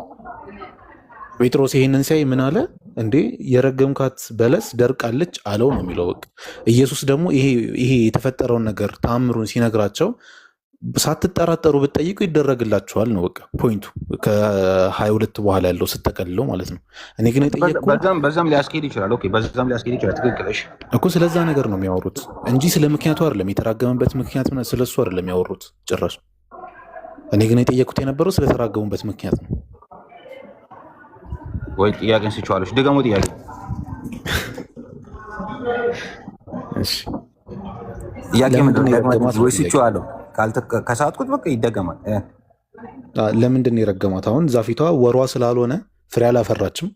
ጴጥሮስ ይሄንን ሲያይ ምን አለ? እንዴ የረገምካት በለስ ደርቃለች አለው ነው የሚለው። በቃ ኢየሱስ ደግሞ ይሄ የተፈጠረውን ነገር ተአምሩን ሲነግራቸው ሳትጠራጠሩ ብትጠይቁ ይደረግላችኋል ነው በቃ ፖይንቱ። ከ22 በኋላ ያለው ስተቀልለው ማለት ነው። እኔ ግን የጠየቅኩት በዛም ሊያስኬድ ይችላል። ኦኬ በዛም ሊያስኬድ ይችላል። ትክክለሽ እኮ ስለዛ ነገር ነው የሚያወሩት እንጂ ስለ ምክንያቱ አይደለም። የተራገመበት ምክንያት ስለሱ አይደለም የሚያወሩት ጭራሽ። እኔ ግን የጠየቅኩት የነበረው ስለተራገሙበት ምክንያት ነው። ወይ ጥያቄን ስችዋለሽ ድገሞ ጥያቄ። እሺ ጥያቄ ምንድን ነው? ወይ ስችዋለሁ ከሰዓትኩት በቃ ይደገማል። ለምንድን ነው የረገማት? አሁን ዛፊቷ ወሯ ስላልሆነ ፍሬ አላፈራችም።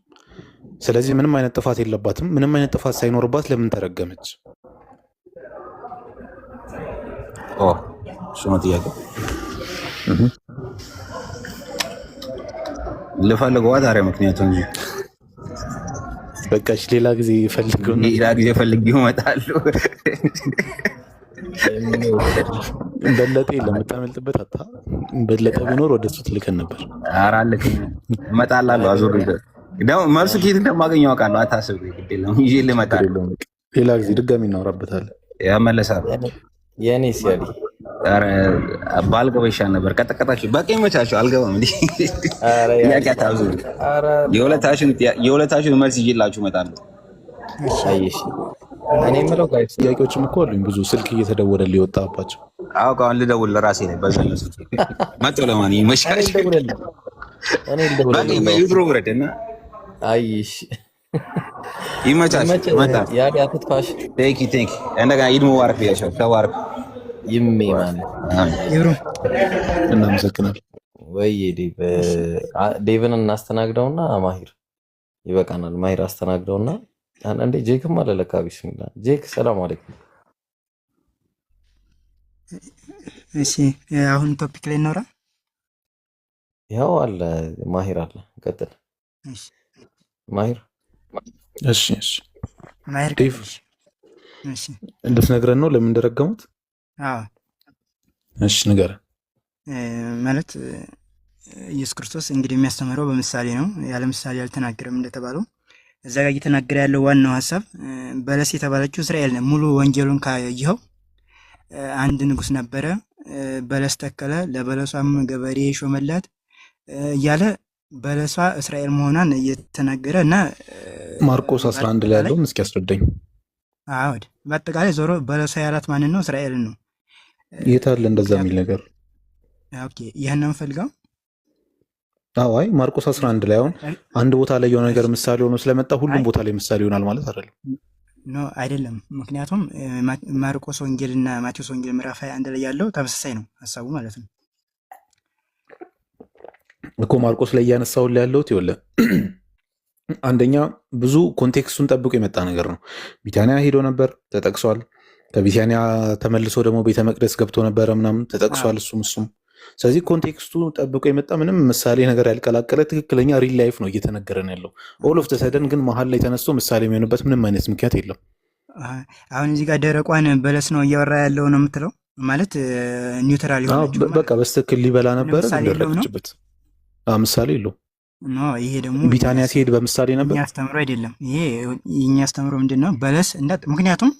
ስለዚህ ምንም አይነት ጥፋት የለባትም። ምንም አይነት ጥፋት ሳይኖርባት ለምን ተረገመች? እሱ ነው ጥያቄ። ልፈልገዋ ታዲያ ምክንያቱም እንጂ በቃ ሌላ ጊዜ ፈልገው እመጣለሁ። በለጠ የለም የምታመልጥበት አታ በለጠ ቢኖር ወደ እሱ ትልከን ነበር። ኧረ አልክም፣ እመጣላለሁ። አዙር ደግሞ መልሱ ከየት እንደማገኘው አውቃለሁ። አታስብ፣ ግድ የለም ይዤ እመጣለሁ። ሌላ ጊዜ ድጋሚ እናወራበታለን። ያመለሳል። የኔ ሲያዲ ባልገባ ይሻል ነበር። ቀጠቀጣችሁ በቃ ይመቻችሁ። አልገባም እንዴ? ጥያቄ አታብዙ። የሁለታችሁን መልስ ይዤላችሁ እመጣለሁ። አይሽ እኔ የምለው ጋር ጥያቄዎችም እኮ አሉኝ ብዙ ስልክ እየተደወለ ሊወጣባቸው አሁን ልደውል ለራሴ ነው። በዛ ነው መጥቶ ለማን ይመሻል። በዩትሮ ውረድና አይሽ ይመቻችሁ። መጣ ያዲ አትጥፋሽ። ቴንክ እንደገና ኢድ ሙባረክ ብያቸው ተባረክ። ይሜ ማለት ይብሩ እናመሰግናለን። ወይ ዴቭን እናስተናግደውና ማሂር ይበቃናል። ማሂር አስተናግደውና አንዴ ጄክም አለ ለካ ቢስሚላ ጄክ ሰላም አለይኩም። እሺ አሁን ቶፒክ ላይ እናውራ። ያው አለ ማሂር አለ ቀጥል። እሺ ማሂር እሺ ማሂር ዴቭ እሺ እንድትነግረን ነው ለምን እንደረገሙት? አዎ እሺ ንገረን። ማለት ኢየሱስ ክርስቶስ እንግዲህ የሚያስተምረው በምሳሌ ነው። ያለ ምሳሌ አልተናገረም እንደተባለው እዛ ጋር እየተናገረ ያለው ዋናው ሀሳብ በለስ የተባለችው እስራኤል ነው። ሙሉ ወንጌሉን ካየኸው አንድ ንጉስ ነበረ፣ በለስ ተከለ፣ ለበለሷም ገበሬ ሾመላት እያለ በለሷ እስራኤል መሆኗን እየተናገረ እና ማርቆስ 11 ላይ ያለውን እስኪ ያስረዳኝ። አዎ በአጠቃላይ ዞሮ በለሷ ያላት ማንን ነው? እስራኤልን ነው። የት አለ እንደዛ የሚል ነገር? ኦኬ ይሄን ነው የምፈልገው። አይ ማርቆስ 11 ላይ አሁን አንድ ቦታ ላይ የሆነ ነገር ምሳሌ ሆኖ ስለመጣ ሁሉም ቦታ ላይ ምሳሌ ይሆናል ማለት አይደለም። ኖ አይደለም። ምክንያቱም ማርቆስ ወንጌል እና ማቴዎስ ወንጌል ምዕራፍ 21 ላይ ያለው ተመሳሳይ ነው ሐሳቡ ማለት ነው እኮ ማርቆስ ላይ እያነሳው ላይ ያለውት ይኸውልህ፣ አንደኛ ብዙ ኮንቴክስቱን ጠብቆ የመጣ ነገር ነው። ቢታንያ ሄዶ ነበር ተጠቅሷል። ከቢታንያ ተመልሶ ደግሞ ቤተ መቅደስ ገብቶ ነበረ ምናምን ተጠቅሷል። እሱም ስለዚህ ኮንቴክስቱ ጠብቆ የመጣ ምንም ምሳሌ ነገር ያልቀላቀለ ትክክለኛ ሪል ላይፍ ነው እየተነገረን ያለው። ኦል ኦፍ ተሰደን ግን መሀል ላይ ተነስቶ ምሳሌ የሚሆንበት ምንም አይነት ምክንያት የለም። አሁን እዚህ ጋር ደረቋን በለስ ነው እያወራ ያለው ነው የምትለው ማለት ኒውትራል የሆነችው በቃ በስትክክል ሊበላ ነበረ ደረቀችበት። ምሳሌ የለው። ይሄ ደግሞ ቢታንያ ሲሄድ በምሳሌ ነበር ያስተምረው አይደለም። ይሄ የኛ ያስተምረው ምንድን ነው? በለስ ምክንያቱም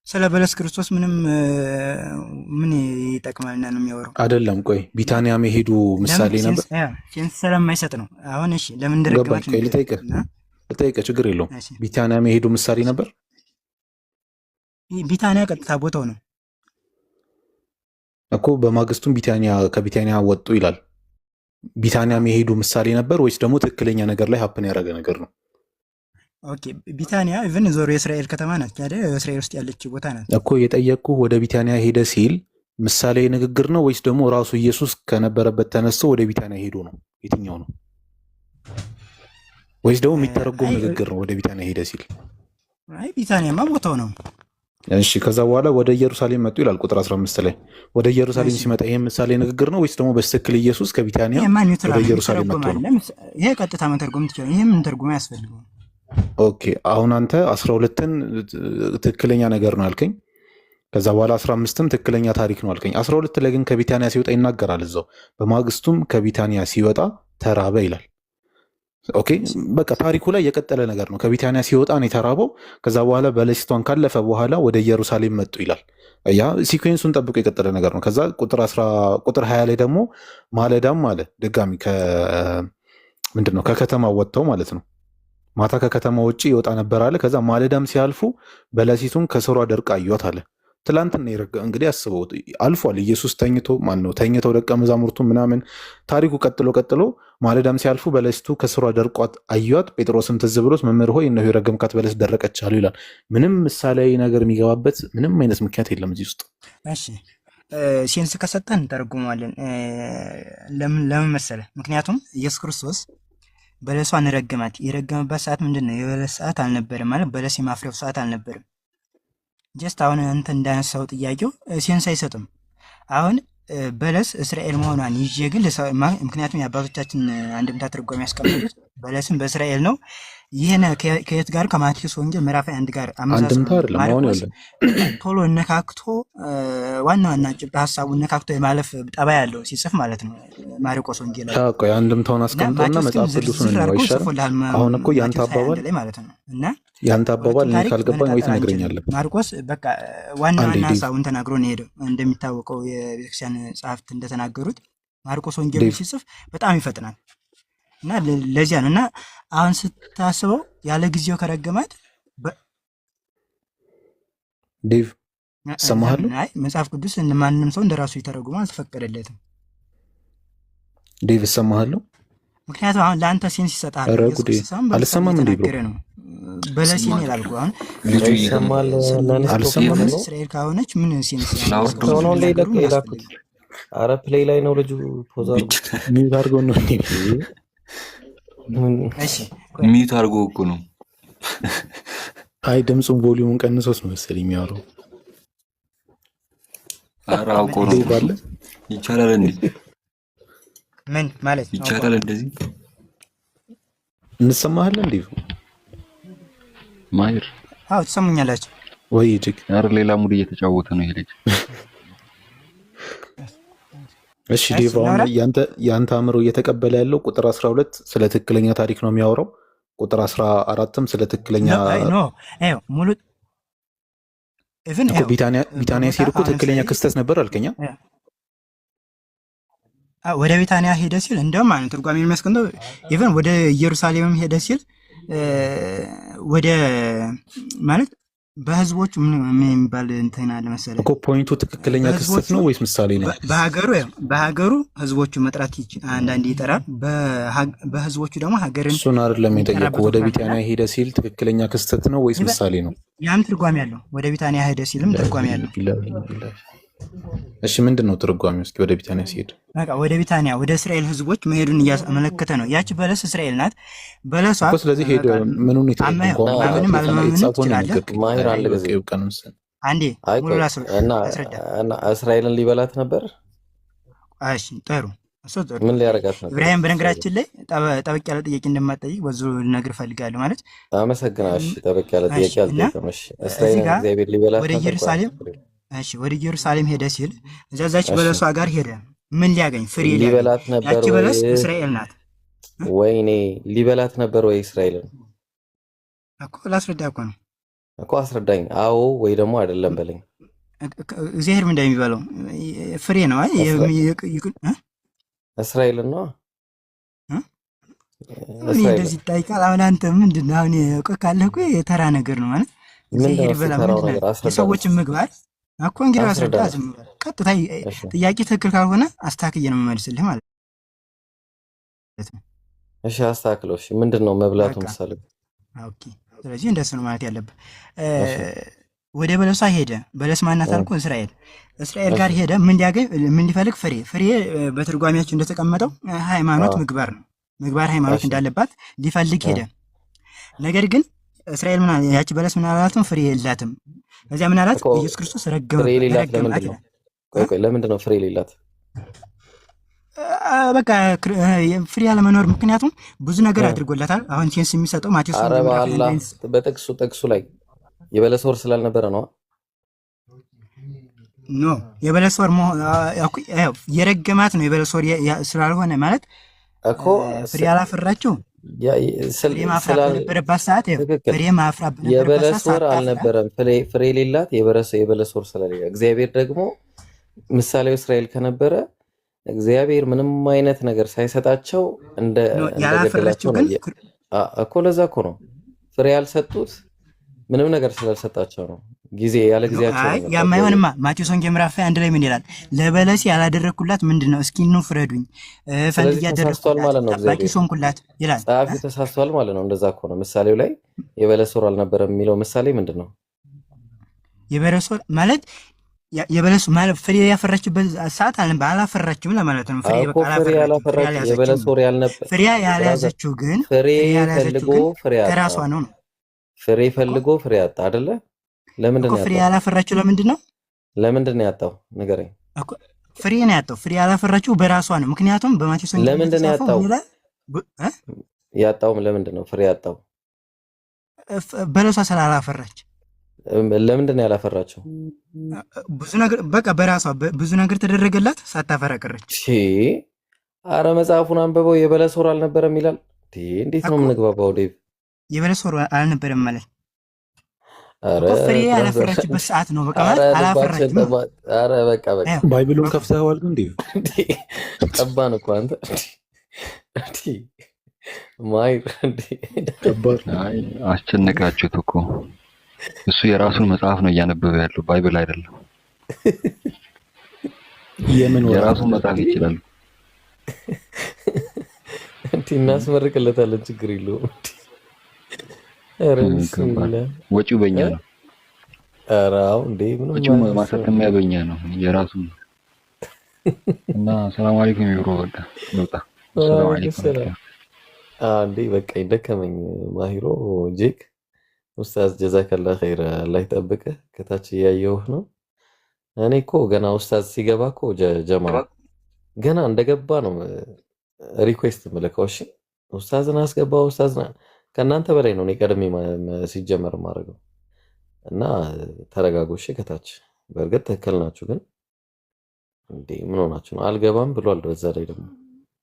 ስለ በለስ ክርስቶስ ምን ይጠቅማልና ነው የሚያወራው አይደለም። ቆይ ቢታንያ መሄዱ ምሳሌ ነበር ሴንስ ስለማይሰጥ ነው። አሁን እሺ ለምን እንደረገማች ልጠይቅህ፣ ችግር የለውም። ቢታንያ መሄዱ ምሳሌ ነበር። ቢታንያ ቀጥታ ቦታው ነው እኮ። በማግስቱም ከቢታንያ ወጡ ይላል። ቢታንያ መሄዱ ምሳሌ ነበር ወይስ ደግሞ ትክክለኛ ነገር ላይ ሀፕን ያደረገ ነገር ነው? ኦኬ ቢታንያ ኢቭን ዞሮ የእስራኤል ከተማ ናት አይደል? እስራኤል ውስጥ ያለች ቦታ ናት እኮ። የጠየቅኩህ ወደ ቢታንያ ሄደ ሲል ምሳሌ ንግግር ነው ወይስ ደግሞ ራሱ ኢየሱስ ከነበረበት ተነስቶ ወደ ቢታንያ ሄዶ ነው? የትኛው ነው? ወይስ ደግሞ የሚተረጎም ንግግር ነው ወደ ቢታንያ ሄደ ሲል? አይ ቢታንያማ ቦታው ነው። እሺ ከዛ በኋላ ወደ ኢየሩሳሌም መጡ ይላል ቁጥር 15 ላይ። ወደ ኢየሩሳሌም ሲመጣ ይሄ ምሳሌ ንግግር ነው ወይስ ደግሞ በትክክል ኢየሱስ ከቢታንያ ወደ ኢየሩሳሌም መጥቶ ነው? ይሄ ቀጥታ መተርጎም ትችላለህ። ይሄ ምን ተርጉም ያስፈልገው? ኦኬ አሁን አንተ 12ን ትክክለኛ ነገር ነው አልከኝ። ከዛ በኋላ 15ም ትክክለኛ ታሪክ ነው አልከኝ። 12 ላይ ግን ከቢታንያ ሲወጣ ይናገራል እዛው። በማግስቱም ከቢታንያ ሲወጣ ተራበ ይላል። ኦኬ በቃ ታሪኩ ላይ የቀጠለ ነገር ነው። ከቢታንያ ሲወጣ ነው የተራበው። ከዛ በኋላ በለሲቷን ካለፈ በኋላ ወደ ኢየሩሳሌም መጡ ይላል። ያ ሲኩዌንሱን ጠብቆ የቀጠለ ነገር ነው። ከዛ ቁጥር 20 ላይ ደግሞ ማለዳም አለ ድጋሚ ምንድነው ከከተማ ወጥተው ማለት ነው። ማታ ከከተማ ውጭ ይወጣ ነበር አለ። ከዛ ማለዳም ሲያልፉ በለሲቱን ከስሯ ደርቃ አዩት አለ። ትላንትና እንግዲህ አስበው አልፏል። ኢየሱስ ተኝተው ደቀ መዛሙርቱ ምናምን ታሪኩ ቀጥሎ ማለዳም ሲያልፉ በለሲቱ ከስሯ ደርቋት አዩት። ጴጥሮስም ትዝ ብሎት መምህር ሆይ እነሆ የረገምካት በለስ ደረቀች አሉ ይላል። ምንም ምሳሌያዊ ነገር የሚገባበት ምንም አይነት ምክንያት የለም እዚህ ውስጥ። እሺ ሴንስ ከሰጠን እንተረጉመዋለን። ለምን መሰለህ? ምክንያቱም ኢየሱስ ክርስቶስ በለሷን ረገማት። የረገመበት ሰዓት ምንድን ነው? የበለስ ሰዓት አልነበረም ማለት በለስ የማፍሬው ሰዓት አልነበረም። ጀስት አሁን አንተ እንዳነሳው ጥያቄው ሴንስ አይሰጥም። አሁን በለስ እስራኤል መሆኗን ይዤ ግን ምክንያቱም የአባቶቻችን አንድምታ ትርጓሜ ያስቀምጡት በለስም በእስራኤል ነው። ይህን ከየት ጋር ከማቴዎስ ወንጌል ምዕራፍ 1 ጋር አመሳስሎ አንድምታ አይደለም አሁን ማርቆስ ያለን ቶሎ ነካክቶ ዋና ዋና ጭብጥ ሀሳቡን ነካክቶ የማለፍ ጠባይ ያለው ሲጽፍ ማለት ነው ማርቆስ ወንጌል ላይ። ቆይ አንድምታውን እና አስቀምጠውና ማቴዎስ ግን መጽሐፍ ቅዱስን ዝርዝር ነው አድርጎ አይሻልም? ጽፎልሃል አሁን እኮ ያንተ ማቴዎስ 21 አባባል ላይ ማለት ነው። እና ያንተ አባባል ሁለቱም እኔ ታሪክ ካልገባኝ ወይ መነጣጠል አንችልም። ትነግረኛለህ። ማርቆስ በቃ ዋና አንዴ ዋና ዴቭ ሀሳቡን ተናግሮ ነው የሄደው። እንደሚታወቀው የቤተክርስቲያን ጸሐፍት እንደተናገሩት ማርቆስ ወንጌልን ዴቭ ሲጽፍ በጣም ይፈጥናል እና ለዚያ ነው። እና አሁን ስታስበው ያለ ጊዜው ከረገማት ዴቭ እሰማሃለሁ። ለምን አይ መጽሐፍ ቅዱስ ማንም ሰው እንደራሱ ይተረጉም አልተፈቀደለትም። ዴቭ እሰማሃለሁ። ምክንያቱም አሁን ለአንተ ሴንስ ይሰጣል። ኧረ ኢየሱስ ጉዴ ክርስቶስ አሁን በምሳሌ አልሰማም እንዴ ብሎ እየተናገረ ነው። በለሲን ይላል እኮ አሁን ልጁ ይሰማል። አልሰማም በለስ ነው። እስራኤል ካሆነች ምን ሴንስ ላውርዶ ከሆነ ላይ ነገሩ ምን የላኩት አስፈልግ? አረ ፕሌይ ላይ ነው ልጁ ፖዝ አድርጎ ሚዩት አድርገው ነው እንዴ? እሺ ቆይ ሚዩት አድርጎ እኮ ነው። አይ ድምፁን ቮሊዩሙን ቀንሶስ ነው መሰለኝ የሚያወራው። ኧረ አውቆ ነው። ዴቭ አለ ይቻላል እንዴ? ምን ማለት ነው? ይቻላል እንደዚህ እንሰማሃለን ዴቭ? ማየር አዎ ትሰሙኛላችሁ ወይ እጅግ ኧረ ሌላ ሙድ እየተጫወተ ነው ይሄ ልጅ። እሺ ዴቭ አሁን ያንተ አእምሮ እየተቀበለ ያለው ቁጥር 12 ስለ ትክክለኛ ታሪክ ነው የሚያወራው። ቁጥር 14ም ስለ ትክክለኛ ኖ አይ ሙሉ ኢቭን እኮ ቢታንያ ሲሄድ እኮ ትክክለኛ ክስተት ነበር አልከኛ። ወደ ቢታንያ ሄደ ሲል እንደውም ማለት ትርጓሜ የሚያስቀምጠው ኢቭን ወደ ኢየሩሳሌምም ሄደ ሲል ወደ ማለት በህዝቦቹ ምን የሚባል እንትን አለ መሰለኝ እኮ ፖይንቱ ትክክለኛ ክስተት ነው ወይስ ምሳሌ ነው? በሀገሩ ህዝቦቹ መጥራት አንዳንዴ ይጠራል። በህዝቦቹ ደግሞ ሀገርን እሱን አይደለም የጠየቁ። ወደ ቢታንያ ሄደ ሲል ትክክለኛ ክስተት ነው ወይስ ምሳሌ ነው? ያም ትርጓሜ ያለው ወደ ቢታንያ ሄደ ሲልም ትርጓሜ ያለው። እሺ ምንድን ነው ትርጓሜው? እስኪ ወደ ቢታንያ ሲሄድ በቃ ወደ ቢታንያ ወደ እስራኤል ህዝቦች መሄዱን እያመለከተ ነው። ያቺ በለስ እስራኤል ናት። በለሷ እኮ ስለዚህ ሄደ ምኑን ምንም አለማመን ይችላል። ማሂር አንድ ጊዜ አንዴ ሙሉ እና እስራኤልን ሊበላት ነበር። እሺ ጥሩ እሱ ጥሩ። ምን ሊያረጋት ነበር? ኢብራሂም በነገራችን ላይ ጠበቅ ያለ ጥያቄ እንደማትጠይቅ በዙ ልነግርህ እፈልጋለሁ። ማለት አመሰግናለሁ። እሺ ጠበቅ ያለ ጥያቄ አልጠየቅም። እሺ እስራኤልን እግዚአብሔር ሊበላት ወደ ነበር። ኢየሩሳሌም እሺ ወደ ኢየሩሳሌም ሄደ ሲል እዛች በለሷ ጋር ሄደ። ምን ሊያገኝ? ፍሬ ሊበላት ነበር። ያቺ በለስ እስራኤል ናት። ወይኔ ሊበላት ነበር ወይ እስራኤልን? እኮ ላስረዳ እኮ ነው እኮ አስረዳኝ። አዎ ወይ ደግሞ አይደለም በለኝ። እግዚአብሔር ምን እንደሚበላው ፍሬ ነው። አይ እስራኤልን ነው እንደዚህ ይጠይቃል። አሁን አንተ ምንድን ነው አሁን እኮ ካለህ እኮ የተራ ነገር ነው ማለት እግዚአብሔር ይበላ ምንድን ነው የሰዎችን ምግባር እኮ እንግዲህ አስረዳ። ዝም ብለህ ቀጥታ ጥያቄ ትክክል ካልሆነ አስተካክዬ ነው የምመልስልህ ማለት ነው። እሺ አስተካክለው። እሺ ምንድን ነው መብላቱ ምሳሌ? ኦኬ ስለዚህ እንደሱ ነው ማለት ያለብህ። ወደ በለሷ ሄደ። በለስ ማናት አልኩ? እስራኤል ጋር ሄደ። ምን ሊያገኝ? ምን ሊፈልግ? ፍሬ በትርጓሜያችን እንደተቀመጠው ሃይማኖት ምግባር ነው። ምግባር ሃይማኖት እንዳለባት ሊፈልግ ሄደ። ነገር ግን እስራኤል ምን ያቺ በለስ ምን አላላትም? ፍሬ የላትም። ከዚያ ምን አላት? ኢየሱስ ክርስቶስ ረገማት። ለምንድን ነው ፍሬ የሌላት? በቃ ፍሬ ያለመኖር ምክንያቱም ብዙ ነገር አድርጎላታል። አሁን ሴንስ የሚሰጠው ማቴዎስ በጥቅሱ ላይ የበለስ ወር ስላልነበረ ነው። ኖ የበለስ ወር የረገማት ነው። የበለስ ወር ስላልሆነ ማለት እኮ ፍሬ ያላፈራችው ፍሬ ማፍራት በነበረባት ሰዓት ፍሬ ማፍራት የበለስ ወር አልነበረም። ፍሬ የሌላት የበለስ ወር ስለሌለ እግዚአብሔር ደግሞ ምሳሌው እስራኤል ከነበረ እግዚአብሔር ምንም አይነት ነገር ሳይሰጣቸው እንደገደላቸው ነው እኮ። ለዛ እኮ ነው ፍሬ ያልሰጡት ምንም ነገር ስላልሰጣቸው ነው። ጊዜ ያለ ጊዜያቸው ነው። ያማይሆንማ ማቴዎስ ወንጌል ምዕራፍ 1 ላይ ምን ይላል? ለበለስ ያላደረኩላት ምንድነው? እስኪ ኑ ፍረዱኝ፣ ፈልግ ያደረኩላት ማለት ነው። ባቂ ሶንኩላት ይላል። ጸሐፊው ተሳስቷል ማለት ነው። እንደዛ እኮ ነው። ምሳሌው ላይ የበለስ ወር አልነበረም የሚለው ምሳሌ ምንድነው? የበለስ ወር ማለት የበለስ ማለት ፍሬ ያፈራችበት ሰዓት አላፈራችም ለማለት ነው። ፍሬ ያላፈራች የበለስ ወር ያልነበር ፍሬ ያልያዘችው ግን ፍሬ ፈልጎ ፍሬ አጣ። ከራሷ ነው። ፍሬ ፈልጎ ፍሬ አጣ አይደለ? ለምንድን ነው ፍሬ ያላፈራችው? ለምንድን ነው ያጣው? ንገረኝ። ፍሬ ነው ያጣው። ፍሬ ያላፈራችው በራሷ ነው። ምክንያቱም በማቴዎስ ለምንድን ነው ያጣው? ያጣውም ለምንድን ነው ፍሬ ያጣው? በለሷ ስላላፈራች። ለምንድን ነው ያላፈራቸው? ብዙ ነገር በቃ በራሷ ብዙ ነገር ተደረገላት ሳታፈራ ቀረች። አረ መጽሐፉን አንብበው የበለስ ወር አልነበረም ይላል። እንዴት ነው የምንግባባው ዴቭ? የበለስ ወር አልነበረም ማለት ፍሬ ያላፈራችበት ሰዓት ነው። በቃ አላፈራችም። አረ በቃ ባይብሉን ከፍተኸዋል እንዴ? ቀባን እኮ አንተ ማይር አስጨነቃችሁት እኮ። እሱ የራሱን መጽሐፍ ነው እያነበበ ያለው፣ ባይብል አይደለም። የራሱን መጽሐፍ ይችላል። እናስመርቅለታለን፣ ችግር የለውም። ወጪው በእኛ ነው። ወጪው ማሳተሚያ በእኛ ነው፣ የራሱ ነው። እና ሰላም አለይኩም ይብሮ በቃ ልውጣ። ሰላም አለይኩም አንዴ በቃ ይደከመኝ። ማሂሮ ጄክ ኡስታዝ ጀዛከላ ኸይር፣ አላህ ይጠብቅህ። ከታች እያየሁህ ነው። እኔ እኮ ገና ኡስታዝ ሲገባ እኮ ጀማ ገና እንደገባ ነው ሪኩዌስት የምልከው። እሺ ኡስታዝን አስገባ፣ ኡስታዝና ከእናንተ በላይ ነው እኔ ቀድሜ ሲጀመር ማድረገው። እና ተረጋጉ እሺ። ከታች በእርግጥ ትክክል ናችሁ፣ ግን እንዴ ምን ሆናችሁ ነው? አልገባም ብሏል። በዛ ላይ ደግሞ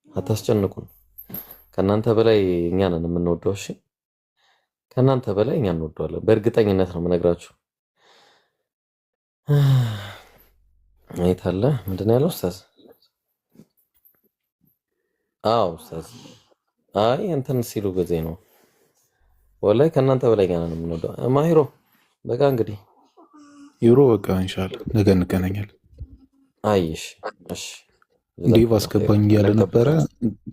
አታስጨንቁን። ከእናንተ በላይ እኛ ነን የምንወደው። እሺ ከእናንተ በላይ እኛ እንወደዋለን። በእርግጠኝነት ነው የምነግራችሁ። አይት አለ ምንድን ነው ያለው ኡስታዝ? አዎ ኡስታዝ፣ አይ እንትን ሲሉ ጊዜ ነው ወላሂ ከእናንተ በላይ እኛ ነን የምንወደው። ማሂሮ በቃ እንግዲህ ይብሮ በቃ ኢንሻአላህ ነገ እንገናኛለን። አይሽ እሺ ዴቭ አስገባኝ እያለ ነበረ።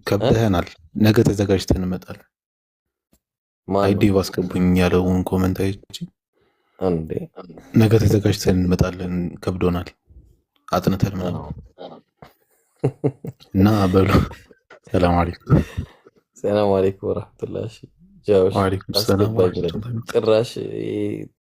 ከብደህናል። ነገ ተዘጋጅተን እንመጣለን። አይ ዴቭ አስገባኝ ያለውን ኮመንት አይቼ እንዴ ነገ ተዘጋጅተን እንመጣለን። ከብዶናል አጥንተን ምናምን እና በሉ ሰላም አለይኩም። ሰላም አለይኩም ወራህመቱላሂ ጃውሽ ወአለይኩም ሰላም ጭራሽ